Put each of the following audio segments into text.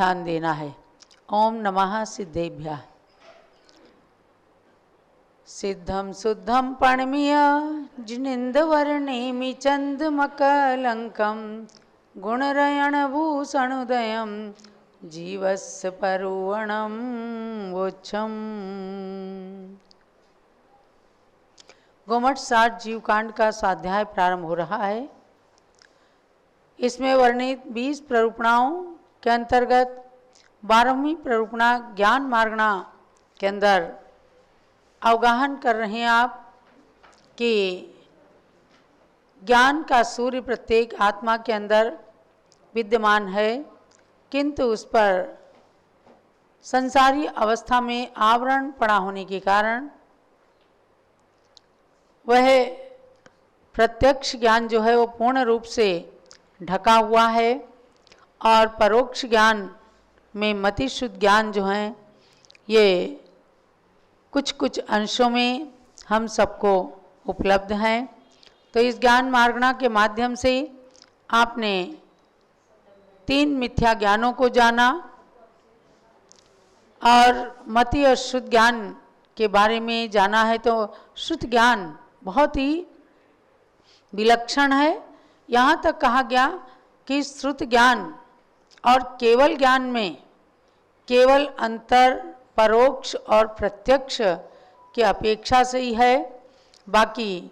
ध्यान देना है। ओम नमः सिद्धेभ्यः। सिद्धं शुद्धं प्रणमीय जिनेन्द्रवर्णेमि चन्द्रमकलङ्कं गुणरयणभूषणोदयं जीवस्य परुवणं वोच्छम्। गोमठ 60 जीवकांड का स्वाध्याय प्रारंभ हो रहा है। इसमें वर्णित 20 प्ररूपणाओं के अंतर्गत 12वीं प्ररूपणा ज्ञान मार्गणा के अंदर अवगाहन कर रहे हैं आप कि ज्ञान का सूर्य प्रत्येक आत्मा के अंदर विद्यमान है, किंतु उस पर संसारी अवस्था में आवरण पड़ा होने के कारण वह प्रत्यक्ष ज्ञान जो है वो पूर्ण रूप से ढका हुआ है और परोक्ष ज्ञान में मति शुद्ध ज्ञान जो है ये कुछ कुछ अंशों में हम सबको उपलब्ध हैं। तो इस ज्ञान मार्गणा के माध्यम से आपने 3 मिथ्या ज्ञानों को जाना और मति और शुद्ध ज्ञान के बारे में जाना है। तो शुद्ध ज्ञान बहुत ही विलक्षण है। यहाँ तक कहा गया कि श्रुत ज्ञान और केवल ज्ञान में केवल अंतर परोक्ष और प्रत्यक्ष की अपेक्षा से ही है, बाकी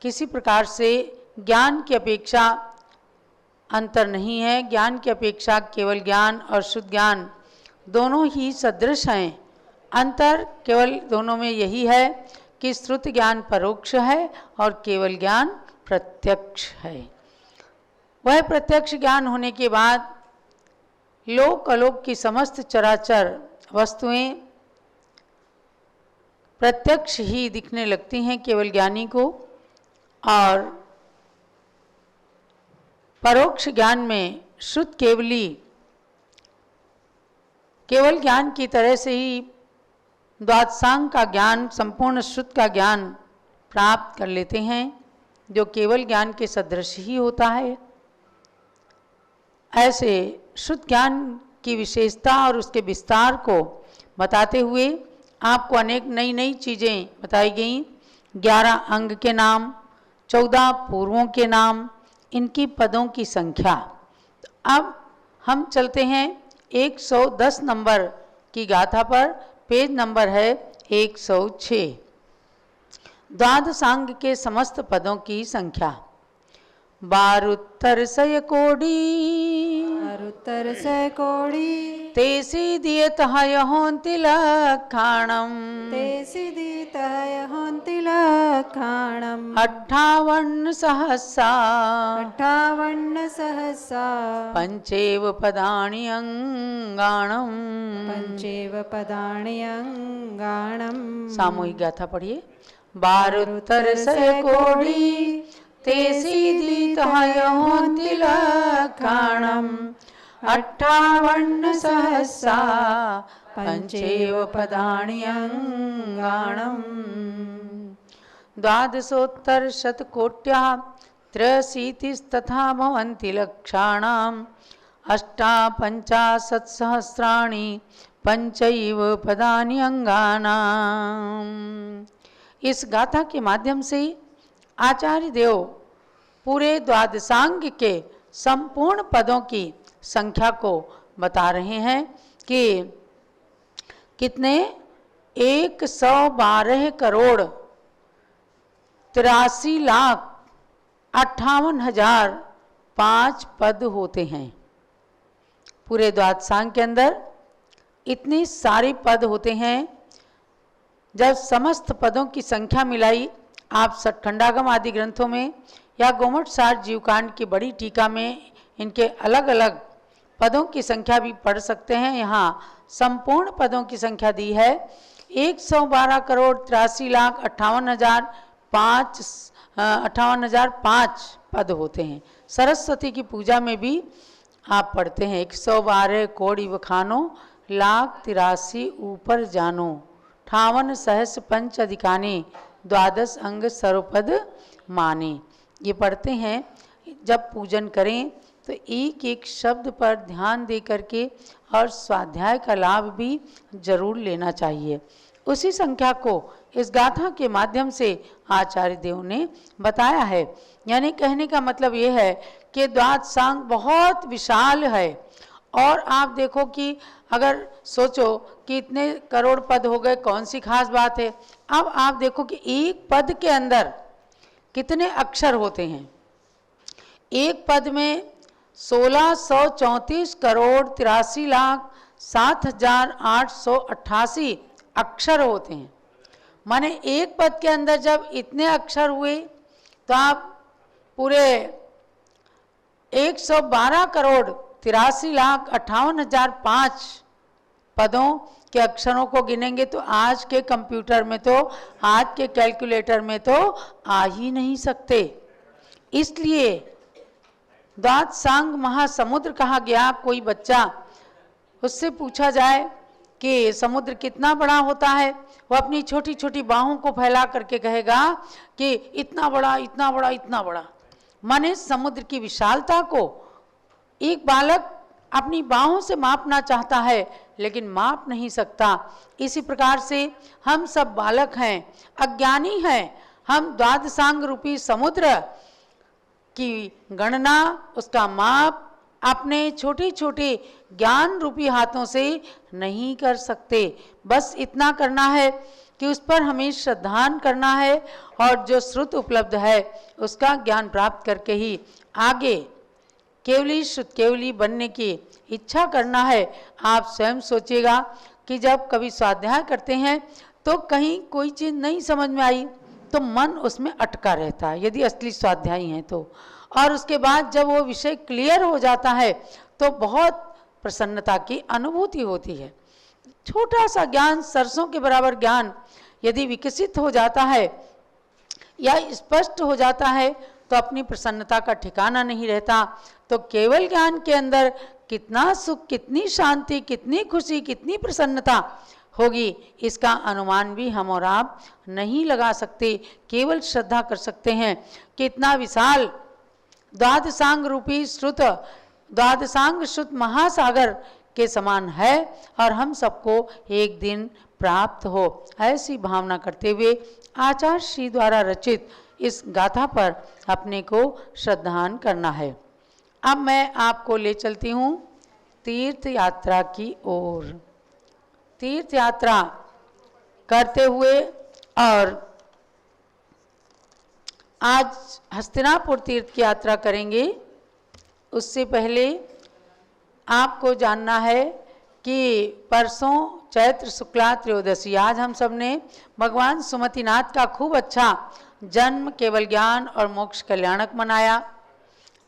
किसी प्रकार से ज्ञान की अपेक्षा अंतर नहीं है। ज्ञान की अपेक्षा केवल ज्ञान और शुद्ध ज्ञान दोनों ही सदृश हैं। अंतर केवल दोनों में यही है कि श्रुत ज्ञान परोक्ष है और केवल ज्ञान प्रत्यक्ष है। वह प्रत्यक्ष ज्ञान होने के बाद लोक अलोक की समस्त चराचर वस्तुएं प्रत्यक्ष ही दिखने लगती हैं केवल ज्ञानी को, और परोक्ष ज्ञान में शुद्ध केवली केवल ज्ञान की तरह से ही द्वादशांग का ज्ञान, संपूर्ण शुद्ध का ज्ञान प्राप्त कर लेते हैं, जो केवल ज्ञान के सदृश ही होता है। ऐसे शुद्ध ज्ञान की विशेषता और उसके विस्तार को बताते हुए आपको अनेक नई नई चीज़ें बताई गईं। 11 अंग के नाम, 14 पूर्वों के नाम, इनकी पदों की संख्या। अब हम चलते हैं 110 नंबर की गाथा पर। पेज नंबर है 106। द्वादशांग के समस्त पदों की संख्या। 12 कोड़ी तेसी दियतः यहोन्ति लक्षणम् 58 सहस्रा पंचेव पदानि अंगाणम्। सामूहिक गाथा पढ़िए। 12 कोड़ी तेसी दियतः यहोन्ति लक्षणम् 58 सहस्रा पंचेव पदानि अंगाणम्। 12,000 त्रयशीतिस्तथा भवन्ति लक्षाणाम् 58 सहस्राणि पंचैव पदानि अंगानाम्। इस गाथा के माध्यम से आचार्य देव पूरे द्वादशांग के संपूर्ण पदों की संख्या को बता रहे हैं कि कितने 1,82,58,005 पद होते हैं। पूरे द्वादशांग के अंदर इतनी सारी पद होते हैं। जब समस्त पदों की संख्या मिलाई, आप सतखंडागम आदि ग्रंथों में या गोमठ 60 जीवकांड की बड़ी टीका में इनके अलग अलग पदों की संख्या भी पढ़ सकते हैं। यहाँ संपूर्ण पदों की संख्या दी है 112,83,58,005 पद होते हैं। सरस्वती की पूजा में भी आप पढ़ते हैं 112 कोड़ी बखानो 1,83,000 ऊपर जानो 58 सहस्र पंच अधिकाने 12 अंग सर्वपद माने। ये पढ़ते हैं। जब पूजन करें तो तो एक एक शब्द पर ध्यान दे करके और स्वाध्याय का लाभ भी जरूर लेना चाहिए। उसी संख्या को इस गाथा के माध्यम से आचार्य देव ने बताया है। यानी कहने का मतलब ये है कि द्वादशांग बहुत विशाल है। और आप देखो कि अगर सोचो कि इतने करोड़ पद हो गए, कौन सी खास बात है। अब आप देखो कि एक पद के अंदर कितने अक्षर होते हैं। एक पद में 1634 करोड़ 83 लाख 7,888 अक्षर होते हैं। माने एक पद के अंदर जब इतने अक्षर हुए तो आप पूरे 112 करोड़ 83 लाख 58,005 पदों के अक्षरों को गिनेंगे तो आज के कंप्यूटर में तो, आज के कैलकुलेटर में तो आ ही नहीं सकते। इसलिए द्वादशांग महासमुद्र कहा गया। कोई बच्चा उससे पूछा जाए कि समुद्र कितना बड़ा होता है, वो अपनी छोटी छोटी बाहों को फैला करके कहेगा कि इतना बड़ा, इतना बड़ा, इतना बड़ा। माने समुद्र की विशालता को एक बालक अपनी बाहों से मापना चाहता है लेकिन माप नहीं सकता। इसी प्रकार से हम सब बालक हैं, अज्ञानी हैं। हम द्वादशांग रूपी समुद्र की गणना, उसका माप अपने छोटे छोटे ज्ञान रूपी हाथों से नहीं कर सकते। बस इतना करना है कि उस पर हमें श्रद्धान करना है और जो श्रुत उपलब्ध है उसका ज्ञान प्राप्त करके ही आगे केवली श्रुत केवली बनने की इच्छा करना है। आप स्वयं सोचिएगा कि जब कभी स्वाध्याय करते हैं तो कहीं कोई चीज़ नहीं समझ में आई तो मन उसमें अटका रहता है, यदि असली स्वाध्यायी हैं तो। और उसके बाद जब वो विषय क्लियर हो जाता है तो बहुत प्रसन्नता की अनुभूति होती है। छोटा सा ज्ञान, सरसों के बराबर ज्ञान यदि विकसित हो जाता है या स्पष्ट हो जाता है तो अपनी प्रसन्नता का ठिकाना नहीं रहता। तो केवल ज्ञान के अंदर कितना सुख, कितनी शांति, कितनी खुशी, कितनी प्रसन्नता होगी, इसका अनुमान भी हम और आप नहीं लगा सकते। केवल श्रद्धा कर सकते हैं। कितना विशाल द्वादशांग रूपी श्रुत, द्वादशांग श्रुत महासागर के समान है और हम सबको एक दिन प्राप्त हो, ऐसी भावना करते हुए आचार्य श्री द्वारा रचित इस गाथा पर अपने को श्रद्धान करना है। अब मैं आपको ले चलती हूँ तीर्थ यात्रा की ओर। तीर्थ यात्रा करते हुए और आज हस्तिनापुर तीर्थ की यात्रा करेंगे। उससे पहले आपको जानना है कि परसों चैत्र शुक्ला त्रयोदशी, आज हम सब ने भगवान सुमतिनाथ का खूब अच्छा जन्म, केवल ज्ञान और मोक्ष कल्याणक मनाया।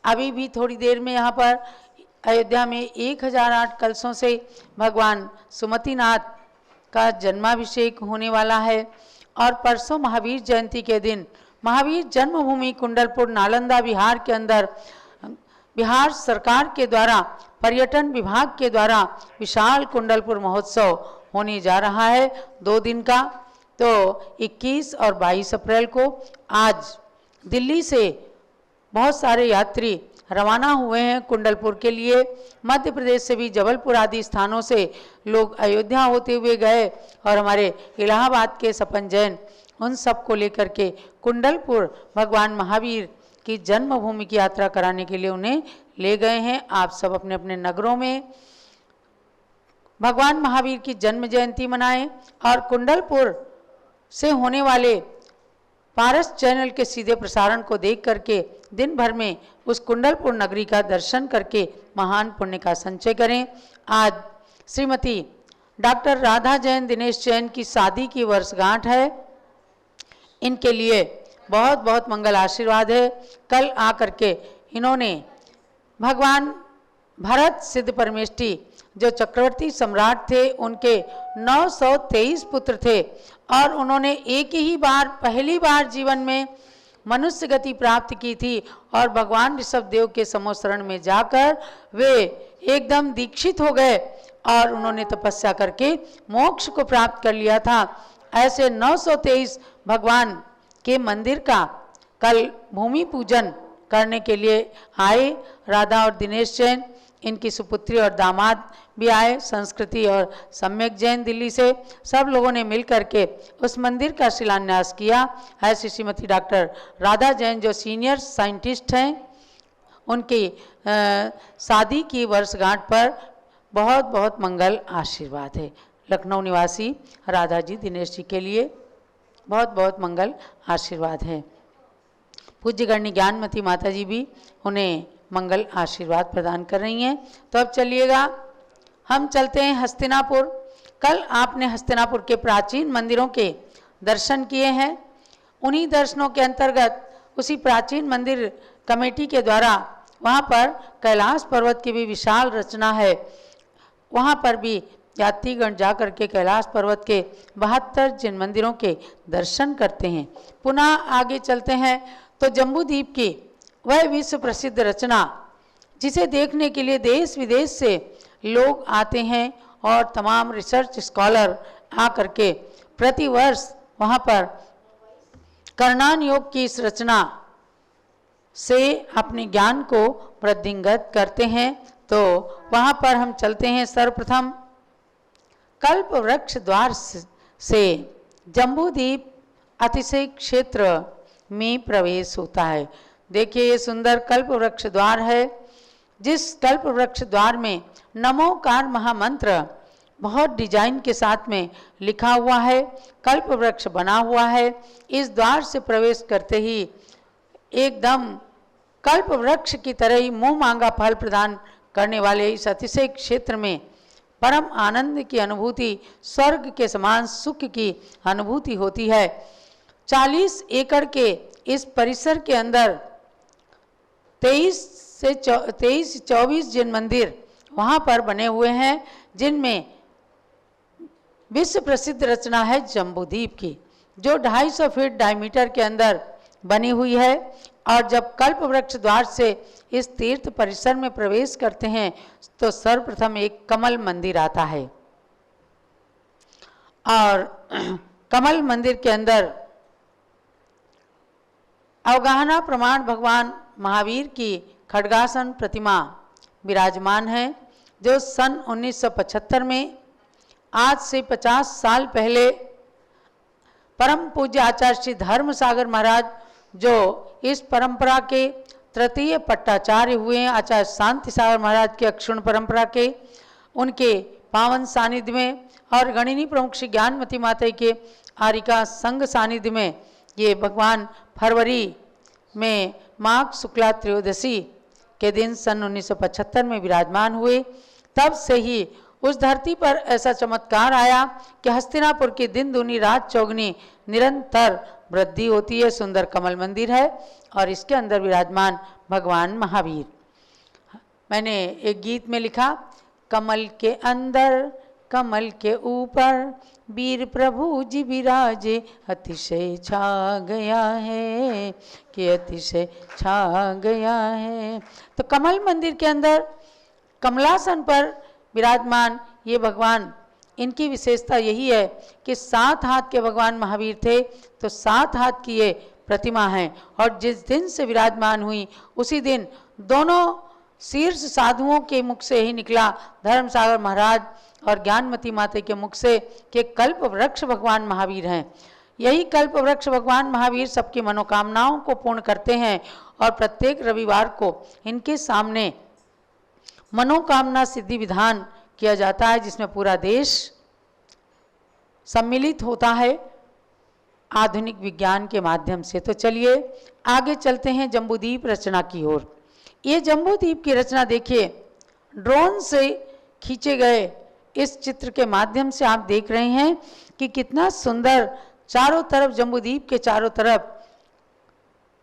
अभी भी थोड़ी देर में यहाँ पर अयोध्या में 1008 कलशों से भगवान सुमतिनाथ का जन्माभिषेक होने वाला है। और परसों महावीर जयंती के दिन महावीर जन्मभूमि कुंडलपुर नालंदा बिहार के अंदर बिहार सरकार के द्वारा, पर्यटन विभाग के द्वारा विशाल कुंडलपुर महोत्सव होने जा रहा है 2 दिन का। तो 21 और 22 अप्रैल को आज दिल्ली से बहुत सारे यात्री रवाना हुए हैं कुंडलपुर के लिए। मध्य प्रदेश से भी जबलपुर आदि स्थानों से लोग अयोध्या होते हुए गए और हमारे इलाहाबाद के सपन जैन उन सब को लेकर के कुंडलपुर भगवान महावीर की जन्मभूमि की यात्रा कराने के लिए उन्हें ले गए हैं। आप सब अपने अपने नगरों में भगवान महावीर की जन्म जयंती मनाएं और कुंडलपुर से होने वाले पारस चैनल के सीधे प्रसारण को देख करके दिन भर में उस कुंडलपुर नगरी का दर्शन करके महान पुण्य का संचय करें। आज श्रीमती डॉक्टर राधा जैन, दिनेश जैन की शादी की वर्षगांठ है। इनके लिए बहुत बहुत मंगल आशीर्वाद है। कल आकर के इन्होंने भगवान भरत सिद्ध परमेष्टि जो चक्रवर्ती सम्राट थे उनके 923 पुत्र थे और उन्होंने एक ही बार, पहली बार जीवन में मनुष्य गति प्राप्त की थी और भगवान ऋषभ देव के समोशरण में जाकर वे एकदम दीक्षित हो गए और उन्होंने तपस्या करके मोक्ष को प्राप्त कर लिया था। ऐसे 923 भगवान के मंदिर का कल भूमि पूजन करने के लिए आए। राधा और दिनेश जैन, इनकी सुपुत्री और दामाद भी आए। संस्कृति और सम्यक जैन दिल्ली से, सब लोगों ने मिल करके उस मंदिर का शिलान्यास किया। ऐसी श्रीमती डॉक्टर राधा जैन जो सीनियर साइंटिस्ट हैं, उनकी शादी की वर्षगांठ पर बहुत बहुत मंगल आशीर्वाद है। लखनऊ निवासी राधा जी दिनेश जी के लिए बहुत बहुत मंगल आशीर्वाद है। पूज्य गणनी ज्ञानमती माता जी भी उन्हें मंगल आशीर्वाद प्रदान कर रही हैं। तो अब चलिएगा, हम चलते हैं हस्तिनापुर। कल आपने हस्तिनापुर के प्राचीन मंदिरों के दर्शन किए हैं। उन्हीं दर्शनों के अंतर्गत उसी प्राचीन मंदिर कमेटी के द्वारा वहाँ पर कैलाश पर्वत की भी विशाल रचना है। वहाँ पर भी यात्रीगण जा कर के कैलाश पर्वत के 72 जिन मंदिरों के दर्शन करते हैं। पुनः आगे चलते हैं तो जम्बूद्वीप की वह विश्व प्रसिद्ध रचना, जिसे देखने के लिए देश विदेश से लोग आते हैं और तमाम रिसर्च स्कॉलर आ करके प्रतिवर्ष वहाँ पर करनान योग की इस रचना से अपने ज्ञान को वृद्धिंगत करते हैं। तो वहाँ पर हम चलते हैं। सर्वप्रथम कल्प वृक्ष द्वार से जम्बूद्वीप अतिशय क्षेत्र में प्रवेश होता है। देखिए ये सुंदर कल्प वृक्ष द्वार है, जिस कल्प वृक्ष द्वार में नमोकार महामंत्र बहुत डिजाइन के साथ में लिखा हुआ है, कल्प वृक्ष बना हुआ है। इस द्वार से प्रवेश करते ही एकदम कल्प वृक्ष की तरह ही मुंह मांगा फल प्रदान करने वाले इस अतिशय क्षेत्र में परम आनंद की अनुभूति, स्वर्ग के समान सुख की अनुभूति होती है। 40 एकड़ के इस परिसर के अंदर 23-24 जिन मंदिर वहाँ पर बने हुए हैं, जिनमें विश्व प्रसिद्ध रचना है जम्बूद्वीप की, जो 250 फीट डायमीटर के अंदर बनी हुई है। और जब कल्प वृक्ष द्वार से इस तीर्थ परिसर में प्रवेश करते हैं तो सर्वप्रथम एक कमल मंदिर आता है, और कमल मंदिर के अंदर अवगाहना प्रमाण भगवान महावीर की खड्गासन प्रतिमा विराजमान है, जो सन 1975 में, आज से 50 साल पहले परम पूज्य आचार्य श्री धर्म सागर महाराज, जो इस परंपरा के तृतीय पट्टाचार्य हुए हैं, आचार्य शांति सागर महाराज के अक्षुण परंपरा के, उनके पावन सानिध्य में और गणिनी प्रमुख श्री ज्ञानमती माता के आरिका संघ सानिध्य में ये भगवान फरवरी में माघ शुक्ला त्रयोदशी के दिन सन 1975 में विराजमान हुए। तब से ही उस धरती पर ऐसा चमत्कार आया कि हस्तिनापुर की दिन दूनी रात चौगनी निरंतर वृद्धि होती है। सुंदर कमल मंदिर है और इसके अंदर विराजमान भगवान महावीर। मैंने एक गीत में लिखा, कमल के अंदर कमल के ऊपर वीर प्रभु जी विराजे, अतिशय छा गया है कि अतिशय छा गया है। तो कमल मंदिर के अंदर कमलासन पर विराजमान ये भगवान, इनकी विशेषता यही है कि 7 हाथ के भगवान महावीर थे, तो 7 हाथ की ये प्रतिमा है। और जिस दिन से विराजमान हुई उसी दिन दोनों शीर्ष साधुओं के मुख से ही निकला, धर्म सागर महाराज और ज्ञानमती माता के मुख से, कि कल्प वृक्ष भगवान महावीर हैं। यही कल्प वृक्ष भगवान महावीर सबकी मनोकामनाओं को पूर्ण करते हैं और प्रत्येक रविवार को इनके सामने मनोकामना सिद्धि विधान किया जाता है, जिसमें पूरा देश सम्मिलित होता है आधुनिक विज्ञान के माध्यम से। तो चलिए आगे चलते हैं जम्बूद्वीप रचना की ओर। ये जम्बूद्वीप की रचना देखिए, ड्रोन से खींचे गए इस चित्र के माध्यम से आप देख रहे हैं कि कितना सुंदर चारों तरफ, जम्बूद्वीप के चारों तरफ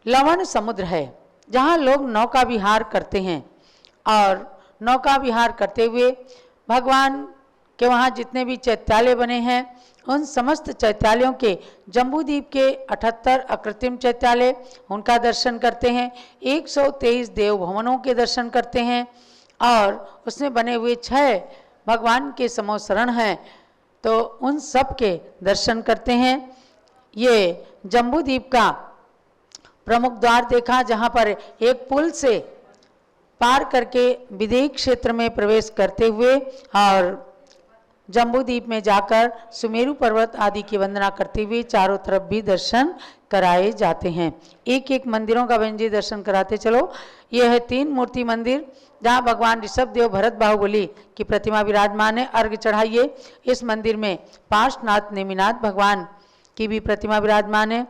लवण समुद्र है, जहाँ लोग नौका विहार करते हैं। और नौका विहार करते हुए भगवान के वहाँ जितने भी चैत्यालय बने हैं, उन समस्त चैत्यालयों के, जम्बूद्वीप के 78 अकृत्रिम चैत्यालय, उनका दर्शन करते हैं। 123 देव भवनों के दर्शन करते हैं और उसमें बने हुए 6 भगवान के समोसरण हैं, तो उन सब के दर्शन करते हैं। ये जम्बूद्वीप का प्रमुख द्वार देखा जहाँ पर एक पुल से पार करके विदेह क्षेत्र में प्रवेश करते हुए और जम्बूद्वीप में जाकर सुमेरु पर्वत आदि की वंदना करते हुए चारों तरफ भी दर्शन कराए जाते हैं। एक एक मंदिरों का बहन जी दर्शन कराते चलो। यह है 3 मूर्ति मंदिर जहाँ भगवान ऋषभदेव भरत बाहुबली की प्रतिमा विराजमान है। अर्घ चढ़ाइए। इस मंदिर में पार्श्वनाथ नेमिनाथ भगवान की भी प्रतिमा विराजमान है।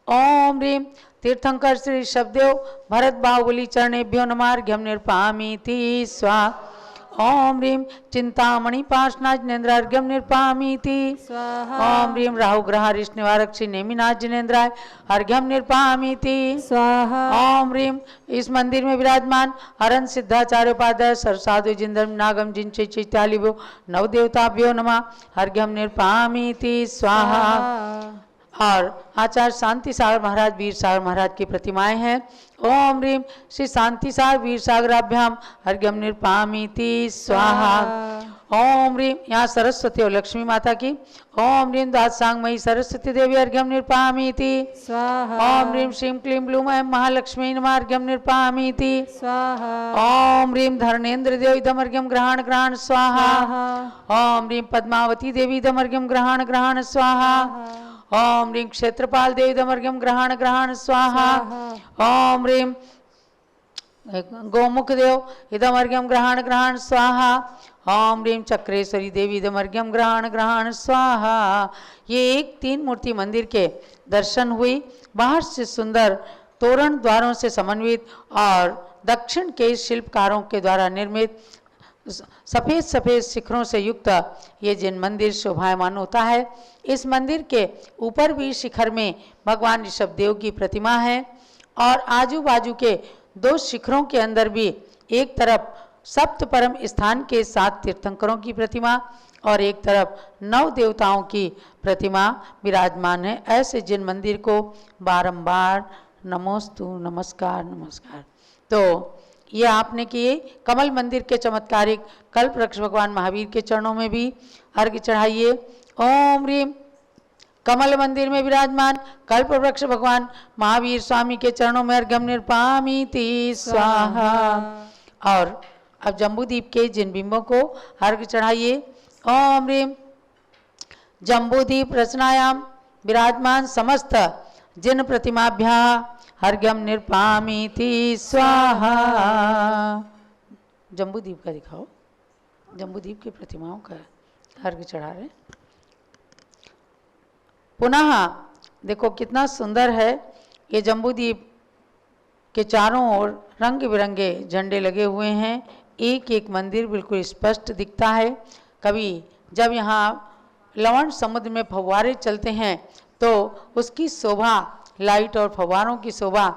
ओम ह्रीम तीर्थंकर श्री ऋषभदेव भरत बाहुबली चरणेभ्यो नमः अर्घ्यम निर्पामीति स्वाहा। ओम ह्रीम चिंतामणि पार्श्वनाथ जिनेन्द्रार्घ्यम निर्पामीति स्वाहा। ओम ह्रीम राहु ग्रह ऋष निवारक श्री नेमिनाथ जिनेन्द्राय अर्घ्यम निर्पामीति स्वाहा। ओम ह्रीम इस मंदिर में विराजमान अरन सिद्धाचार्य उपाध्याय सरसाधु जिंदम नागम जिनचे चैत्यालिभ्यो नवदेवताभ्यो नमः अर्घ्यम निर्पामीति स्वाहा। और आचार्य शांति सागर महाराज वीर सागर महाराज की प्रतिमाएं हैं। ओम ह्रीम श्री शांति सागर वीर सागराभ्याम अर्घ्यम निर्पामीति स्वाहा। ओम ह्रीम यहाँ सरस्वती और लक्ष्मी माता की। ओम ह्रीम द्वादशांगमयी सरस्वती देवी अर्घ्यम निर्पामीति स्वाहा। ओम ह्रीम श्रीम क्लीम ब्लूम महालक्ष्मी नमः अर्घ्यम निर्पामीति स्वाहा। ओम ह्रीम धर्णेन्द्र देवी इदम अर्घ्यम ग्रहण ग्रहण स्वाहा। ओम ह्रीम पद्मावती देवी इदम अर्घ्यम ग्रहण ग्रहण स्वाहा। ओम ह्रीम क्षेत्रपाल देवी दमर्घ्यम ग्रहण ग्रहण स्वाहा। ओम ह्रीम गोमुख देव इदमर्घ्यम ग्रहण ग्रहण स्वाहा। ओम ह्रीम चक्रेश्वरी देवी इदमर्घ्यम ग्रहण ग्रहण स्वाहा। ये 3 मूर्ति मंदिर के दर्शन हुई। बाहर से सुंदर तोरण द्वारों से समन्वित और दक्षिण के शिल्पकारों के द्वारा निर्मित सफ़ेद सफ़ेद शिखरों से युक्त ये जिन मंदिर शोभायमान होता है। इस मंदिर के ऊपर भी शिखर में भगवान ऋषभदेव की प्रतिमा है और आजू बाजू के 2 शिखरों के अंदर भी एक तरफ सप्त परम स्थान के 7 तीर्थंकरों की प्रतिमा और एक तरफ 9 देवताओं की प्रतिमा विराजमान है। ऐसे जिन मंदिर को बारंबार नमोस्तु नमस्कार नमस्कार। तो ये आपने किए। कमल मंदिर के चमत्कारिक कल्प वृक्ष भगवान महावीर के चरणों में भी अर्घ्य चढ़ाइए। ओम ह्रीम कमल मंदिर में विराजमान कल्प वृक्ष भगवान महावीर स्वामी के चरणों में अर्घ्यम निर्पामीति स्वाहा। और अब जम्बूद्वीप के जिन बिंबों को अर्घ्य चढ़ाइए। ओम ह्रीम जम्बूद्वीप रचनायाम विराजमान समस्त जिन प्रतिमाभ्या अर्घ्यम निर्पामीति स्वाहा। जम्बूद्वीप का दिखाओ। जम्बूद्वीप की प्रतिमाओं का अर्घ्य चढ़ा रहे। पुनः देखो कितना सुंदर है। ये जम्बूद्वीप के चारों ओर रंग बिरंगे झंडे लगे हुए हैं। एक एक मंदिर बिल्कुल स्पष्ट दिखता है। कभी जब यहाँ लवण समुद्र में फव्वारे चलते हैं तो उसकी शोभा लाइट और फव्वारों की शोभा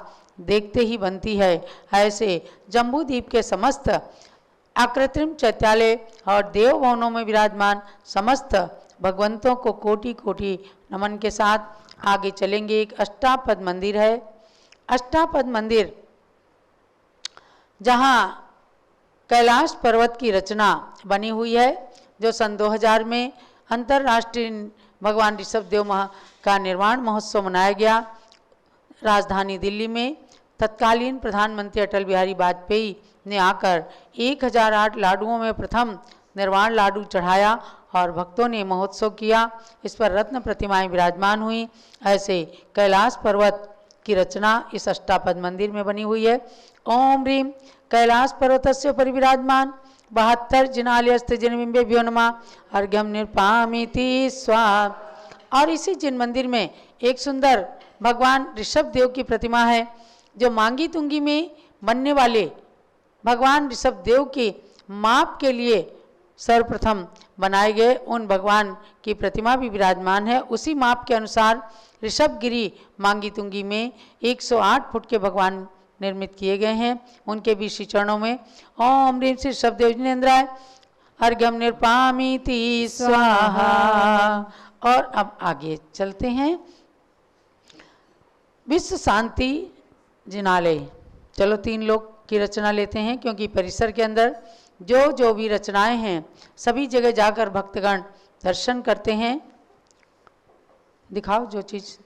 देखते ही बनती है। ऐसे जम्बूद्वीप के समस्त आकृत्रिम चैत्यालय और देव भवनों में विराजमान समस्त भगवंतों को कोटि कोटि नमन के साथ आगे चलेंगे। एक अष्टापद मंदिर है। अष्टापद मंदिर जहाँ कैलाश पर्वत की रचना बनी हुई है, जो सन 2000 में अंतर्राष्ट्रीय भगवान ऋषभदेव का निर्वाण महोत्सव मनाया गया। राजधानी दिल्ली में तत्कालीन प्रधानमंत्री अटल बिहारी वाजपेयी ने आकर 1008 लाडुओं में प्रथम निर्वाण लाडू चढ़ाया और भक्तों ने महोत्सव किया। इस पर रत्न प्रतिमाएं विराजमान हुई। ऐसे कैलाश पर्वत की रचना इस अष्टापद मंदिर में बनी हुई है। ओम ह्रीम कैलाश पर्वतस्य उपरि विराजमान 72 जिनालयस्थ जिनबिंबेभ्यो नमः अर्घ्यम निर्पामीति स्वाहा। और इसी जिन मंदिर में एक सुंदर भगवान ऋषभदेव की प्रतिमा है, जो मांगी तुंगी में बनने वाले भगवान ऋषभदेव की माप के लिए सर्वप्रथम बनाए गए उन भगवान की प्रतिमा भी विराजमान है। उसी माप के अनुसार ऋषभगिरी मांगी तुंगी में 108 फुट के भगवान निर्मित किए गए हैं। उनके भी श्री चरणों में ओम ह्रीम श्री ऋषभदेव जिनेन्द्राय अर्घ्यम निर्पामीति स्वाहा। और अब आगे चलते हैं। विश्व शांति जिनालय, चलो 3 लोग की रचना लेते हैं, क्योंकि परिसर के अंदर जो भी रचनाएं हैं सभी जगह जाकर भक्तगण दर्शन करते हैं। दिखाओ जो चीज़।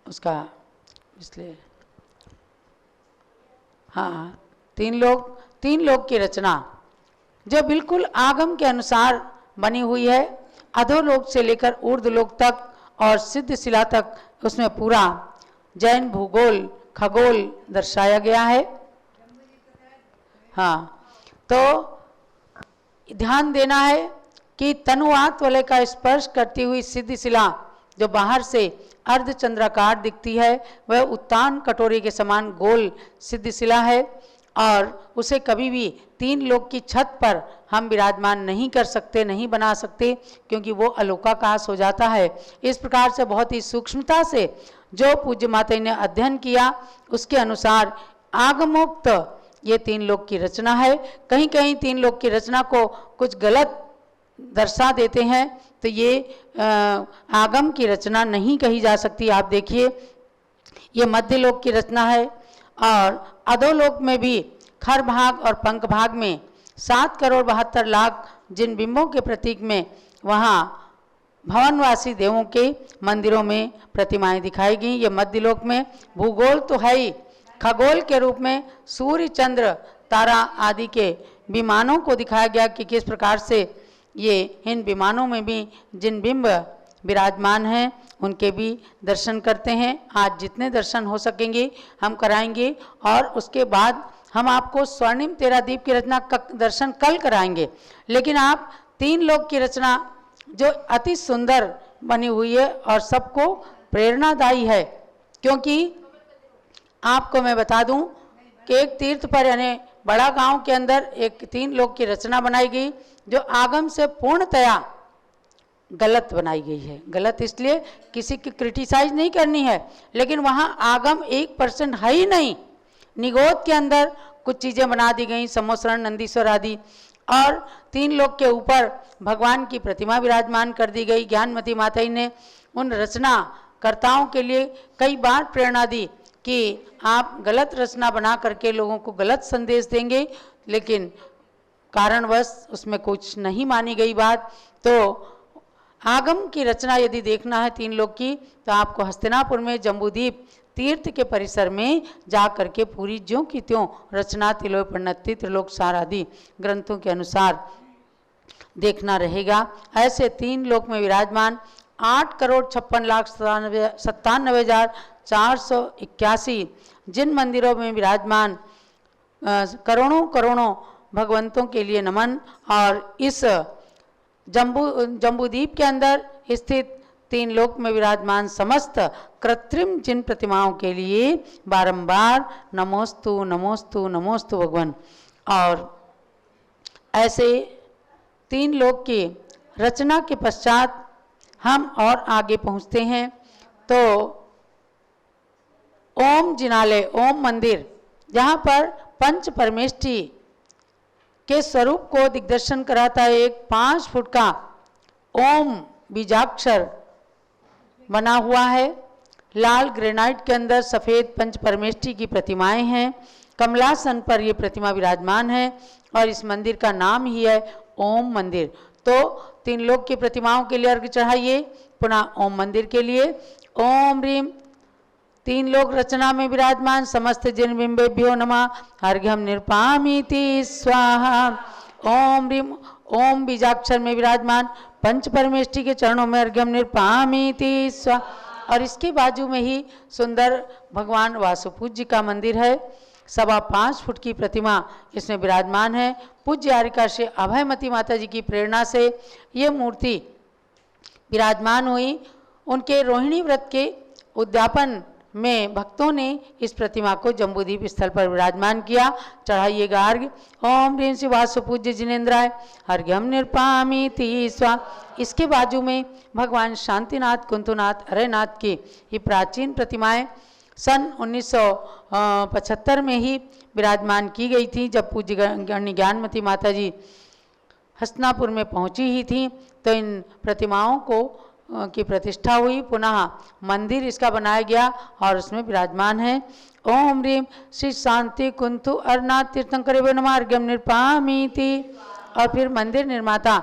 उसका, इसलिए हाँ, तीन लोक की रचना जो बिल्कुल आगम के अनुसार बनी हुई है, अधोलोक से लेकर ऊर्ध्वलोक तक और सिद्धशिला तक, उसमें पूरा जैन भूगोल खगोल दर्शाया गया है। हाँ, तो ध्यान देना है कि तनुवात वलय का स्पर्श करती हुई सिद्धशिला जो बाहर से अर्धचंद्राकार दिखती है, वह उत्तान कटोरी के समान गोल सिद्धशिला है और उसे कभी भी तीन लोक की छत पर हम विराजमान नहीं कर सकते, नहीं बना सकते, क्योंकि वो अलोकाकाश हो जाता है। इस प्रकार से बहुत ही सूक्ष्मता से जो पूज्य माता ने अध्ययन किया, उसके अनुसार आगमोक्त ये तीन लोक की रचना है। कहीं कहीं तीन लोक की रचना को कुछ गलत दर्शा देते हैं, तो ये आगम की रचना नहीं कही जा सकती। आप देखिए, ये मध्य लोक की रचना है और अधोलोक में भी खर भाग और पंख भाग में 7,72,00,000 जिन बिंबों के प्रतीक में वहाँ भवनवासी देवों के मंदिरों में प्रतिमाएं दिखाई गई। ये मध्य लोक में भूगोल तो है ही, खगोल के रूप में सूर्य चंद्र तारा आदि के विमानों को दिखाया गया कि किस प्रकार से ये इन विमानों में भी जिन बिंब विराजमान हैं उनके भी दर्शन करते हैं। आज जितने दर्शन हो सकेंगे हम कराएंगे और उसके बाद हम आपको स्वर्णिम तेरा दीप की रचना का दर्शन कल कराएंगे। लेकिन आप तीन लोक की रचना जो अति सुंदर बनी हुई है और सबको प्रेरणादायी है, क्योंकि आपको मैं बता दूं कि एक तीर्थ पर यानी बड़ा गांव के अंदर एक तीन लोक की रचना बनाई गई जो आगम से पूर्णतया गलत बनाई गई है। गलत इसलिए किसी की क्रिटिसाइज नहीं करनी है, लेकिन वहाँ आगम 1% है ही नहीं। निगोद के अंदर कुछ चीज़ें बना दी गई, समोसरण नंदीश्वर आदि, और तीन लोक के ऊपर भगवान की प्रतिमा विराजमान कर दी गई। ज्ञानमती माता ने उन रचनाकर्ताओं के लिए कई बार प्रेरणा दी कि आप गलत रचना बना करके लोगों को गलत संदेश देंगे, लेकिन कारणवश उसमें कुछ नहीं मानी गई बात। तो आगम की रचना यदि देखना है तीन लोक की, तो आपको हस्तिनापुर में जम्बूदीप तीर्थ के परिसर में जा करके पूरी ज्यों की त्यों रचना तिलोपन्नति त्रिलोक सार आदि ग्रंथों के अनुसार देखना रहेगा। ऐसे तीन लोक में विराजमान 8,56,97,481 जिन मंदिरों में विराजमान करोड़ों करोड़ों भगवंतों के लिए नमन। और इस जम्बूदीप के अंदर स्थित तीन लोक में विराजमान समस्त कृत्रिम जिन प्रतिमाओं के लिए बारंबार नमोस्तु नमोस्तु नमोस्तु भगवान। और ऐसे तीन लोक की रचना के पश्चात हम और आगे पहुंचते हैं तो ओम जिनालय, ओम मंदिर, जहाँ पर पंच परमेष्ठी के स्वरूप को दिग्दर्शन कराता है। एक 5 फुट का ओम बीजाक्षर बना हुआ है। लाल ग्रेनाइट के अंदर सफ़ेद पंच परमेष्ठी की प्रतिमाएं हैं। कमलासन पर ये प्रतिमा विराजमान है और इस मंदिर का नाम ही है ओम मंदिर। तो तीन लोक की प्रतिमाओं के लिए अर्घ चढ़ाइए, पुनः ओम मंदिर के लिए ओम ह्रीम तीन लोक रचना में विराजमान समस्त जिन बिंबेभ्यो नमः अर्घ्यम निर्पामीति स्वाहा। ओम ह्रीम ओम बीजाक्षर में विराजमान पंच परमेष्ठी के चरणों में अर्घ्यम निर्पामीति स्वाहा। और इसके बाजू में ही सुंदर भगवान वासुपूज्य का मंदिर है। 5.25 फुट की प्रतिमा इसमें विराजमान है। पूज्य आरिका से अभयमती माता जी की प्रेरणा से ये मूर्ति विराजमान हुई। उनके रोहिणी व्रत के उद्यापन में भक्तों ने इस प्रतिमा को जम्बूदीप स्थल पर विराजमान किया। चढ़ाइएगा अर्घ्य। ओम ह्रीं श्री वासुपूज्य जिनेन्द्राय अर्घ्यम निर्पामीति स्वा। इसके बाजू में भगवान शांतिनाथ, कुंतुनाथ, अरयनाथ की ये प्राचीन प्रतिमाएं सन 1975 में ही विराजमान की गई थी। जब पूज्य ज्ञानमती माता जी हस्तिनापुर में पहुंची ही थी तो इन प्रतिमाओं को की प्रतिष्ठा हुई। पुनः मंदिर इसका बनाया गया और उसमें विराजमान है। ओम ह्रीं श्री शांति कुंतु अरनाथ तीर्थंकरे नमः अर्घ्यम निर्पामीति। और फिर मंदिर निर्माता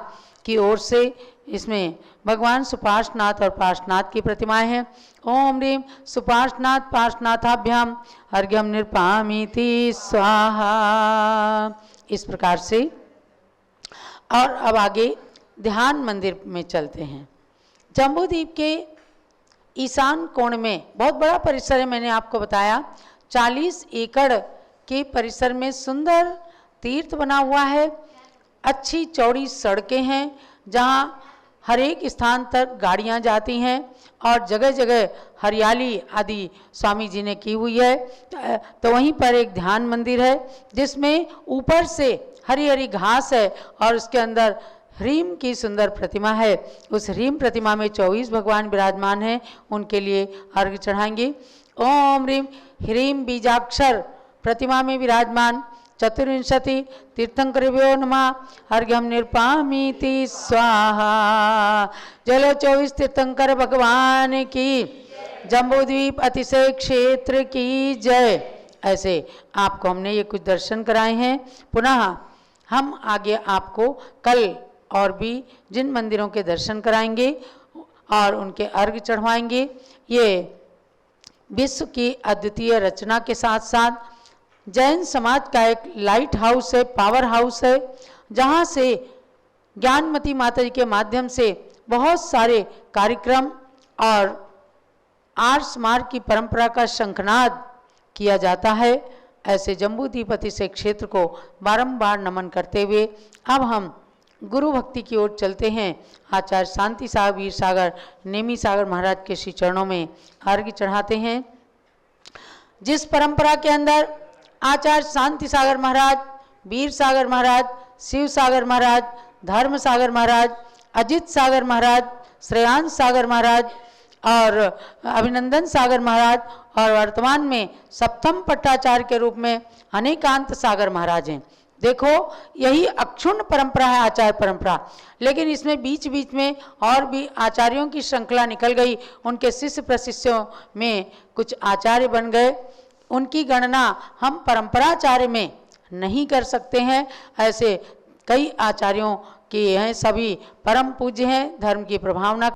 की ओर से इसमें भगवान सुपार्श्वनाथ और पार्श्वनाथ की प्रतिमाएं हैं। ओम ह्रीम सुपार्श्वनाथ पार्श्वनाथाभ्याम अर्घ्यम निर्पामीति स्वाहा। इस प्रकार से। और अब आगे ध्यान मंदिर में चलते हैं। जम्बूद्वीप के ईशान कोण में बहुत बड़ा परिसर है, मैंने आपको बताया 40 एकड़ के परिसर में सुंदर तीर्थ बना हुआ है। अच्छी चौड़ी सड़कें हैं जहाँ हर एक स्थान तक गाड़ियाँ जाती हैं और जगह जगह हरियाली आदि स्वामी जी ने की हुई है। तो वहीं पर एक ध्यान मंदिर है जिसमें ऊपर से हरी हरी घास है और उसके अंदर ह्रीम की सुंदर प्रतिमा है। उस ह्रीम प्रतिमा में 24 भगवान विराजमान हैं, उनके लिए अर्घ्य चढ़ाएंगे। ओम ह्रीम ह्रीम बीजाक्षर प्रतिमा में विराजमान 24 तीर्थंकरेभ्यो नमः अर्घ्यम निर्पामीति स्वाहा। चलो 24 तीर्थंकर भगवान की, जम्बूद्वीप अतिशय क्षेत्र की जय। ऐसे आपको हमने ये कुछ दर्शन कराए हैं। पुनः हम आगे आपको कल और भी जिन मंदिरों के दर्शन कराएंगे और उनके अर्घ्य चढ़वाएंगे। ये विश्व की अद्वितीय रचना के साथ साथ जैन समाज का एक लाइट हाउस है, पावर हाउस है, जहाँ से ज्ञानमती माता जी के माध्यम से बहुत सारे कार्यक्रम और आर्ष मार्ग की परंपरा का शंखनाद किया जाता है। ऐसे जम्बूद्वीप अतिशय क्षेत्र को बारंबार नमन करते हुए अब हम गुरु भक्ति की ओर चलते हैं। आचार्य शांति सागर वीर सागर नेमी सागर महाराज के श्री चरणों में अर्घ्य चढ़ाते हैं। जिस परंपरा के अंदर आचार्य शांति सागर महाराज, वीर सागर महाराज, शिव सागर महाराज, धर्म सागर महाराज, अजित सागर महाराज, श्रेयांश सागर महाराज और अभिनंदन सागर महाराज और वर्तमान में सप्तम पट्टाचार्य के रूप में अनेकांत सागर महाराज हैं। देखो यही अक्षुण्ण परंपरा है, आचार्य परंपरा। लेकिन इसमें बीच बीच में और भी आचार्यों की श्रृंखला निकल गई। उनके शिष्य प्रशिष्यों में कुछ आचार्य बन गए, उनकी गणना हम परंपराचार्य में नहीं कर सकते हैं। ऐसे कई आचार्यों के हैं, सभी परम पूज्य हैं, धर्म की प्रभावना